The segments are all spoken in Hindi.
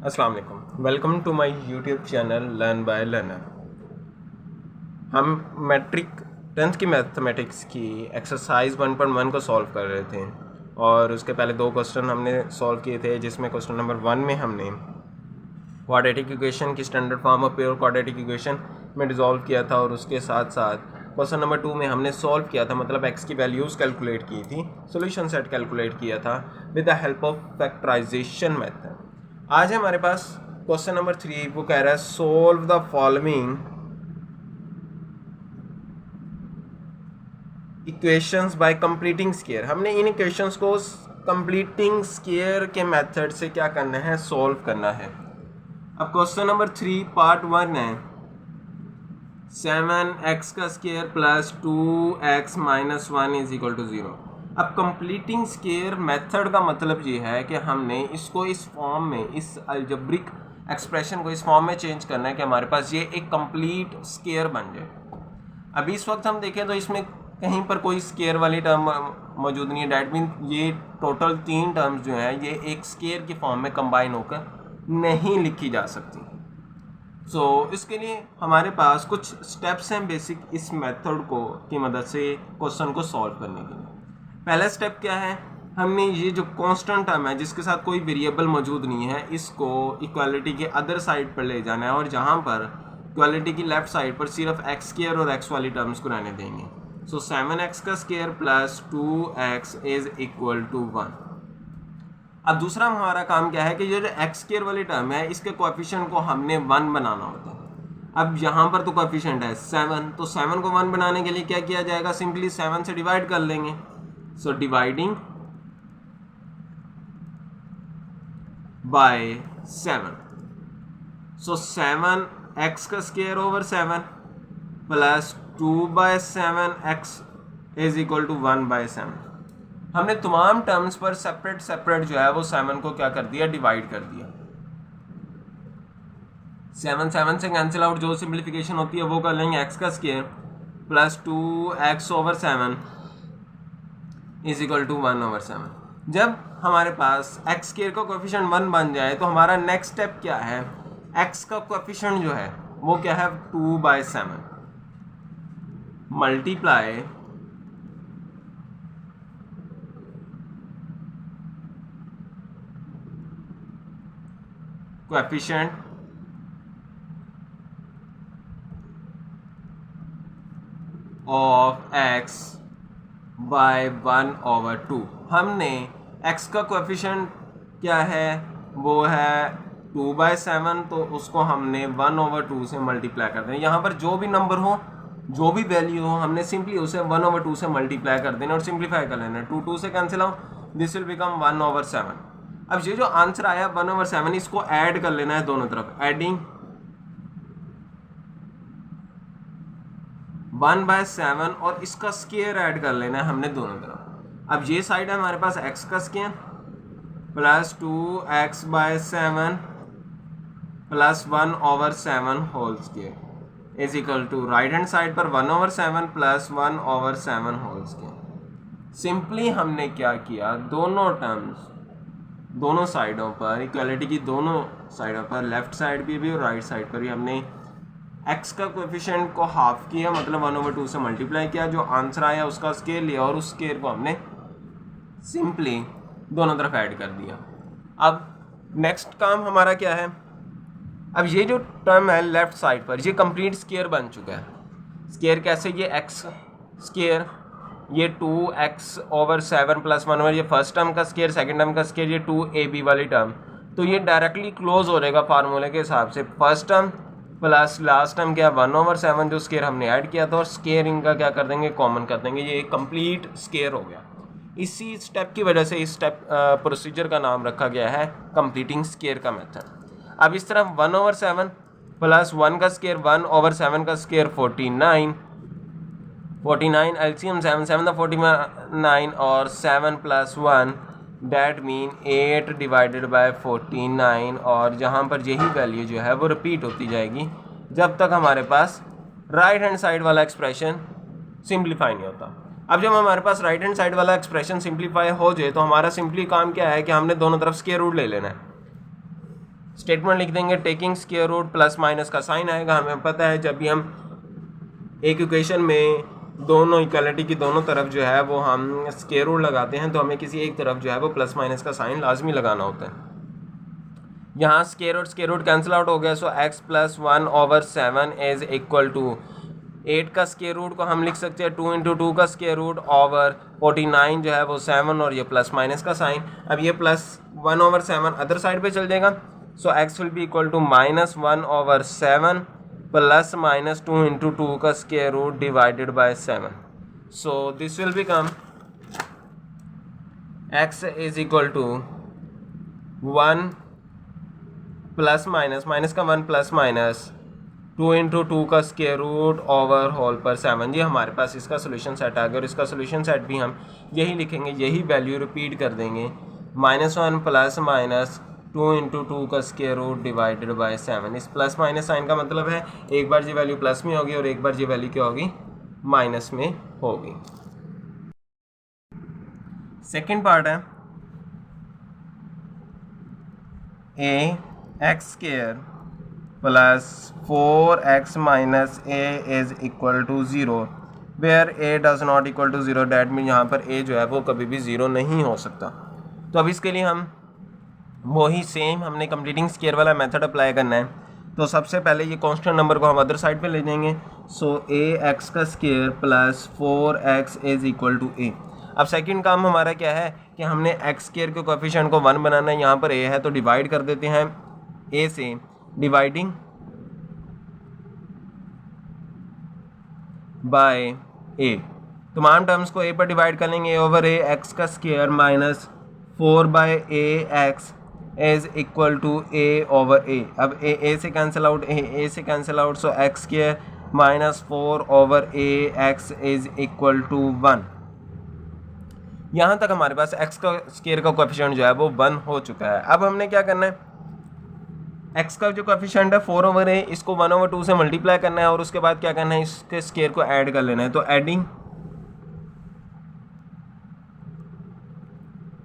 अस्सलाम वालेकुम, welcome to my YouTube channel learn by learner. हम मैट्रिक 10th की मैथमेटिक्स की एक्सरसाइज 1.1 को सॉल्व कर रहे थे और उसके पहले दो क्वेश्चन हमने सॉल्व किए थे, जिसमें क्वेश्चन नंबर 1 में हमने क्वाड्रेटिक इक्वेशन की standard form of pure quadratic equation में डिसॉल्व किया था और उसके साथ साथ क्वेश्चन नंबर 2 में हमने सॉल्व किया था, मतलब एक्स की वैल्यूज़ कैलकुलेट की थी, सॉल्यूशन सेट कैलकुलेट किया था with the help of factorisation method. आज हमारे पास क्वेश्चन नंबर 3, वो कह रहा है solve the following equations bye completing square. हमने इन इक्वेशंस को कंप्लीटिंग स्क्वायर के मेथड से क्या करना है, सॉल्व करना है। अब क्वेश्चन नंबर 3 पार्ट 1 है 7x का square plus 2x minus 1 is equal to 0। अब कंप्लीटिंग स्क्वायर मेथड का मतलब ये है कि हमने इसको इस फॉर्म में, इस अलजेब्रिक एक्सप्रेशन को इस फॉर्म में चेंज करना है कि हमारे पास ये एक कंप्लीट स्क्वायर बन जाए। अभी इस वक्त हम देखें तो इसमें कहीं पर कोई स्क्वायर वाली टर्म मौजूद नहीं है। डैट मीन ये टोटल 3 टर्म्स जो हैं ये एक स्क्वायर की फॉर्म में कंबाइन होकर नहीं लिखी जा सकती। इसके लिए हमारे पास कुछ स्टेप्स हैं बेसिक इस मेथड को की मदद से क्वेश्चन को सॉल्व करने के लिए। पहला स्टेप क्या है, हमने ये जो कांस्टेंट टर्म है जिसके साथ कोई वेरिएबल मौजूद नहीं है, इसको इक्वालिटी के अदर साइड पर ले जाना है और जहाँ पर इक्वालिटी की लेफ्ट साइड पर सिर्फ एक्स स्क्वायर और एक्स वाली टर्म्स को रहने देंगे। 7x का square plus 2x is equal to 1। अब दूसरा हमारा काम क्या है कि ये जो एक्स स्क्वायर वाली टर्म है इसके कोएफिशिएंट को हमने 1 बनाना होता है। अब यहाँ पर तो कोएफिशिएंट है 7, तो 7 को 1 बनाने के लिए क्या किया जाएगा, सिंपली 7 से डिवाइड कर लेंगे। डिवाइडिंग बाय 7, 7x का square over 7 plus 2/7x is equal to 1/7। हमने तमाम टर्म्स पर सेपरेट जो है वो 7 को क्या कर दिया, डिवाइड कर दिया। 7 से कैंसिल आउट, जो सिंप्लीफिकेशन होती है वो कर लेंगे। x का square plus 2x over 7 is equal to 1/7। जब हमारे पास x स्क्वायर का कोएफिशिएंट 1 बन जाए तो हमारा नेक्स्ट स्टेप क्या है, x का कोएफिशिएंट जो है वो क्या है 2/7 multiply coefficient of x by 1/2। हमने x का कोएफिशिएंट क्या है, वो है 2/7, तो उसको हमने 1/2 से मल्टीप्लाई कर देना। यहाँ पर जो भी नंबर हो, जो भी वैल्यू हो, हमने सिंपली उसे 1/2 से मल्टीप्लाई कर देना और सिंप्लीफाई कर लेना। 2 से cancel out, this will become 1/7। अब ये जो आंसर आया 1/7, इसको ऐड कर लेना है दोनों तरफ। एडिंग 1/7 और इसका स्क्वायर ऐड कर लेना है हमने दोनों तरफ। अब ये साइड है हमारे पास x का square plus 2x/7 plus 1/7 whole square is equal to right hand side पर 1/7 प्लस 1/7 होल स्क्वायर। सिंपली हमने क्या किया, दोनों टर्म्स, दोनों साइडों पर, इक्वालिटी की दोनों साइडों पर, लेफ्ट साइड भी और राइट साइड पर भी हमने x का कोएफिशिएंट को हाफ किया, मतलब 1/2 से मल्टीप्लाई किया। जो आंसर आया उसका स्केयर लिया और उस स्केयर को हमने सिंपली दोनों तरफ ऐड कर दिया। अब नेक्स्ट काम हमारा क्या है, अब ये जो टर्म है लेफ्ट साइड पर, ये कंप्लीट स्केयर बन चुका है। स्केयर कैसे, ये x स्केयर, ये 2x ओवर 7 प्लस 1, ये फर्स्ट टर्म का स्केयर, सेकंड टर्म का स्केयर, ये 2ab वाली टर्म, तो ये डायरेक्टली क्लोज हो जाएगा फार्मूले के हिसाब से। First term plus last term क्या 1/7 जो स्केयर हमने ऐड किया था, और स्केयर इनका क्या कर देंगे, कॉमन कर देंगे। ये एक कंप्लीट स्केयर हो गया। इसी स्टेप की वजह से इस स्टेप प्रोसीजर का नाम रखा गया है कंप्लीटिंग स्केयर का मेथड। अब इस तरफ 1/7 प्लस 1 का स्केयर, 1/7 का स्केयर 49 एलसीएम 7 द 49 और 7 plus 1 that mean 8 divided by 49, और जहाँ पर यही वैल्यू जो है वो रिपीट होती जाएगी जब तक हमारे पास राइट हैंड साइड वाला एक्सप्रेशन सिंप्लीफाई नहीं होता। अब जब हमारे पास राइट हैंड साइड वाला एक्सप्रेशन सिंप्लीफाई हो जाए तो हमारा सिंपली काम क्या है कि हमने दोनों तरफ स्क्वायर रूट ले लेना है। स्टेटमेंट लिख देंगे taking square root plus minus का साइन आएगा। हमें पता है जब भी हम एक इक्वेशन में दोनों इक्वालिटी की दोनों तरफ जो है वो हम स्क्वायर रूट लगाते हैं तो हमें किसी एक तरफ जो है वो प्लस माइनस का साइन लाजमी लगाना होता है। यहाँ स्क्वायर रूट कैंसिल आउट हो गया, so x plus 1/7 is equal to 8 का स्क्वायर रूट को हम लिख सकते हैं 2 इंटू 2 का स्क्वायर रूट ओवर 49 जो है वो 7 और ये प्लस माइनस का साइन। अब ये प्लस 1/7 अदर साइड पे चल जाएगा, so x will be equal to -1/7 plus minus 2 into 2 का square root divided by 7। So this will become x is equal to 1 plus minus का 1 प्लस माइनस 2 इंटू 2 का स्क्वायर रूट ओवर होल पर 7। ये हमारे पास इसका सोल्यूशन सेट आ गया और इसका सोल्यूशन सेट भी हम यही लिखेंगे, यही वैल्यू रिपीट कर देंगे, -1 प्लस माइनस 2 इंटू 2 का स्क्वायर रूट डिवाइडेड बाय 7। इस प्लस माइनस साइन का मतलब है एक बार ये वैल्यू प्लस में होगी और एक बार ये वैल्यू क्या होगी, माइनस में होगी। सेकेंड पार्ट है x² plus 4x minus a is equal to 0 where a does not equal to 0, that mean यहाँ पर a जो है वो कभी भी 0 नहीं हो सकता। तो अब इसके लिए हम वही सेम हमने कंप्लीटिंग स्क्वायर वाला मेथड अप्लाई करना है। तो सबसे पहले ये कांस्टेंट नंबर को हम अदर साइड पे ले जाएंगे, सो ax का square plus 4x is equal to a। अब सेकंड काम हमारा क्या है कि हमने x स्क्वायर के कोएफिशिएंट को 1 बनाना है, यहाँ पर a है तो डिवाइड कर देते हैं a से, डिवाइडिंग बाय a, तमाम टर्म्स को a पर डिवाइड कर लेंगे, a ओवर a x का square minus 4/ax is equal to a over a। अब a से कैंसिल आउट, a से cancel out, so x square minus 4/ax is equal to 1। यहाँ तक हमारे पास x का स्क्वायर का कोएफिशिएंट जो है वो 1 हो चुका है। अब हमने क्या करना है, x का जो कोएफिशिएंट है 4/a, इसको 1/2 से मल्टीप्लाई करना है और उसके बाद क्या करना है, इसके स्क्वायर को ऐड कर लेना है। तो एडिंग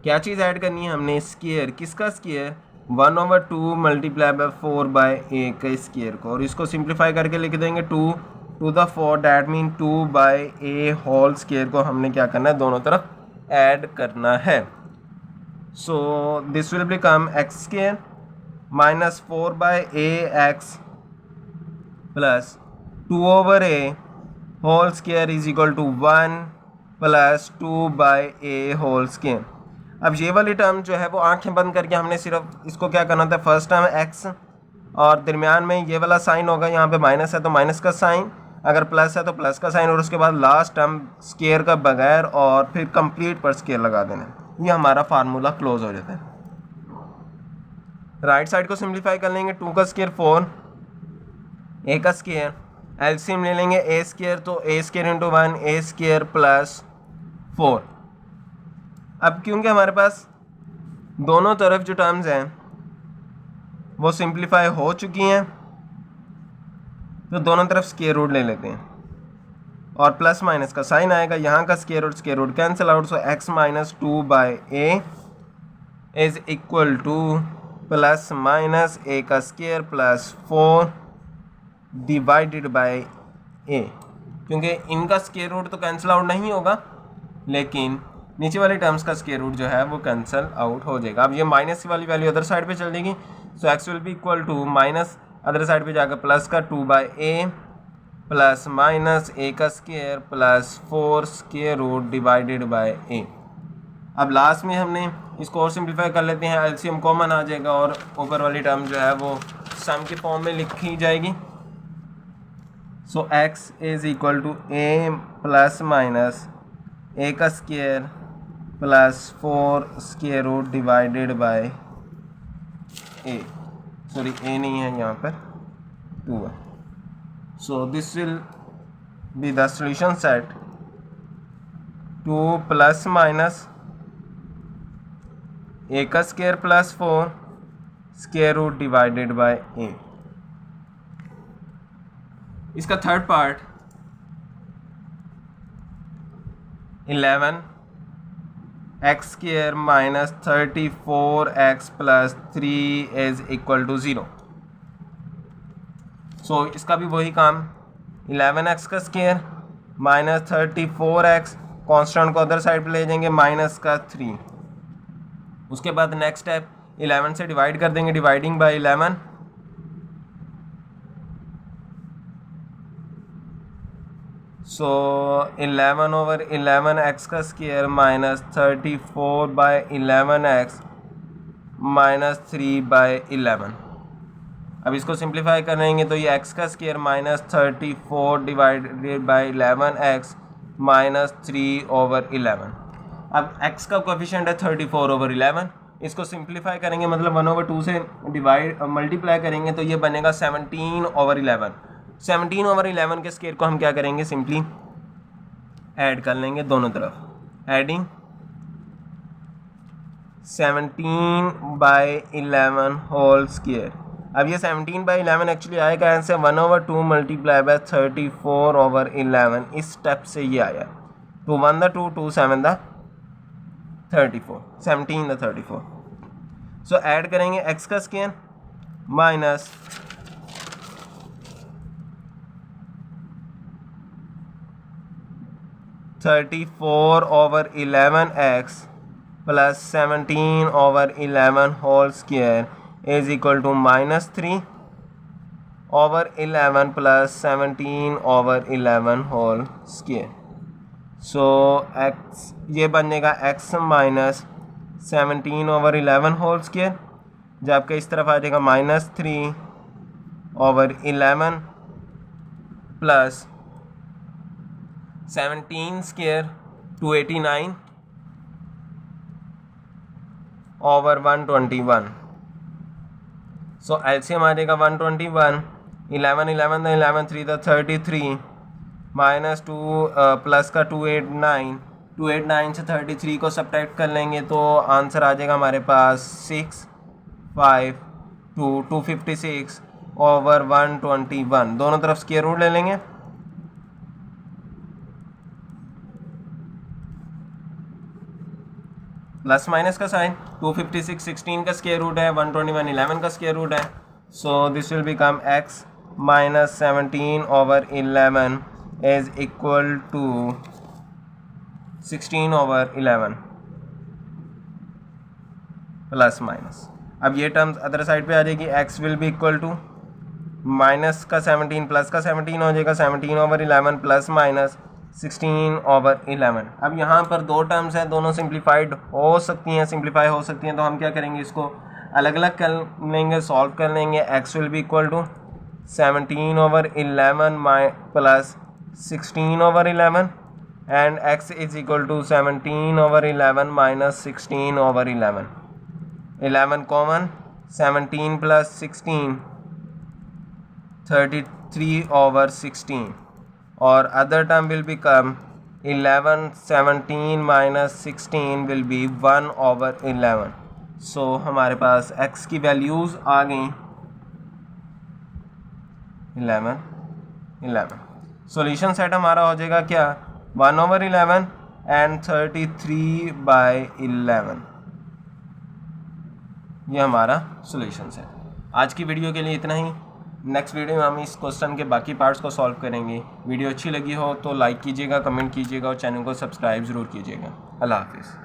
क्या चीज़ ऐड करनी है हमने, स्क्वायर, किसका स्क्वायर, 1/2 मल्टीप्लाई बाय 4/a का स्क्वायर को, और इसको सिंप्लीफाई करके लिख देंगे 2 to the 4, that mean 2/a whole square को हमने क्या करना है, दोनों तरफ ऐड करना है। So this will become x square minus 4/ax plus 2/a whole square is equal to 1 plus 2/a whole square. अब ये वाली टर्म जो है वो आंखें बंद करके हमने सिर्फ इसको क्या करना था, फर्स्ट टर्म x और दरमियान में ये वाला साइन होगा, यहाँ पे माइनस है तो माइनस का साइन, अगर प्लस है तो प्लस का साइन, और उसके बाद लास्ट टर्म स्क्वायर का बगैर और फिर कंप्लीट पर स्क्वायर लगा देना है। ये हमारा फार्मूला क्लोज हो जाता है। राइट साइड को सिंप्लीफाई कर लेंगे, 2 का स्क्वायर 4, a का स्क्वायर, एलसीएम ले लेंगे a स्क्वायर, तो a square into 1 a square plus 4। अब क्योंकि हमारे पास दोनों तरफ जो टर्म्स हैं वो सिंप्लीफाई हो चुकी हैं तो दोनों तरफ स्क्वायर रूट ले लेते हैं और प्लस माइनस का साइन आएगा, यहाँ का square root cancel out, so x minus 2/a is equal to plus minus a का square plus 4 divided by a। क्योंकि इनका स्क्वायर रूट तो कैंसिल आउट नहीं होगा लेकिन नीचे वाले टर्म्स का स्क्वायर रूट जो है वो कैंसिल आउट हो जाएगा। अब ये माइनस वाली वैल्यू अदर साइड पे चल जाएगी, so x will be equal to minus other side पे जाकर प्लस का 2/a प्लस माइनस a का square plus 4 square root divided by a। अब लास्ट में हमने इसको और सिंप्लीफाई कर लेते हैं, एलसीएम कॉमन आ जाएगा और ऊपर वाली टर्म जो है वो सम के फॉर्म में लिखी जाएगी। So x is equal to a plus minus a का square plus 4 square root divided by a, sorry a नहीं है यहाँ पर 2 है। So this will be the solution set, 2 plus minus a का square plus 4 square root divided by a। इसका third part 11 x square minus 34x plus 3 is equal to 0। So इसका भी वही काम, 11x का स्क्वायर माइनस 34x, कॉन्स्टेंट को अदर साइड पे ले जाएंगे माइनस का 3। उसके बाद नेक्स्ट स्टेप 11 से डिवाइड कर देंगे, dividing by 11, so 11 over 11x का square minus 34 by 11x minus 3 by 11। अब इसको सिंप्लीफाई करेंगे तो ये x का square minus 34 divided by 11x minus 3 over 11। अब x का कोएफिशिएंट है 34 ओवर 11, इसको सिंप्लीफाई करेंगे मतलब 1/2 से डिवाइड मल्टीप्लाई करेंगे तो ये बनेगा 17 ओवर 11। 17 ओवर 11 के स्क्वायर को हम क्या करेंगे, सिंपली ऐड कर लेंगे दोनों तरफ, एडिंग 17 बाई 11 होल स्क्वायर। अब ये 17 बाई 11 एक्चुअली आएगा आंसर 1/2 मल्टीप्लाई बाय 34 ओवर 11, इस स्टेप से ये आया 2 1 द 2 2 7 द 34 17 द 34। सो ऐड करेंगे x का square minus 34 over 11x plus 17 over 11 whole square is equal to minus 3 over 11 plus 17 over 11 whole square. So x ये बनेगा x minus 17 over 11 whole square, जबकि इस तरफ आ जाएगा minus 3 over 11 plus 17 square 289 over 121। सो एलसीएम आ जाएगा 121, 11 11 द 11 3 द 33 माइनस 2 प्लस का 289 से 33 को सब्ट्रैक्ट कर लेंगे तो आंसर आ जाएगा हमारे पास 256 ओवर 121। दोनों तरफ स्क्वायर रूट ले लेंगे, प्लस माइनस का साइन, 256 16 का स्क्वायर रूट है, 121 11 का स्क्वायर रूट है। So this will become x minus 17 over 11 is equal to 16 over 11 plus minus. अब ये टर्म्स अदर साइड पे आ जाएगी, x will be equal to minus का 17 प्लस का 17 हो जाएगा, 17 ओवर 11 प्लस माइनस 16 ओवर 11। अब यहाँ पर दो टर्म्स हैं, दोनों सिंप्लीफाइड हो सकती हैं, सिंप्लीफाई हो सकती हैं, तो हम क्या करेंगे, इसको अलग अलग कर लेंगे, सॉल्व कर लेंगे। x will be equal to 17 over 11 plus 16 over 11 and x is equal to 17 over 11 minus 16 over 11। 11 common, 17 plus 16 33 over 16 और other term will become 11 17 minus 16 will be 1 over 11। So हमारे पास x की वैल्यूज़ आ गई 11। सॉल्यूशन सेट हमारा हो जाएगा क्या, 1 ओवर 11 एंड 33 बाय 11। ये हमारा सॉल्यूशन सेट। आज की वीडियो के लिए इतना ही। नेक्स्ट वीडियो में हम इस क्वेश्चन के बाकी पार्ट्स को सॉल्व करेंगे। वीडियो अच्छी लगी हो तो लाइक कीजिएगा, कमेंट कीजिएगा और चैनल को सब्सक्राइब ज़रूर कीजिएगा। अल्लाह हाफिज़।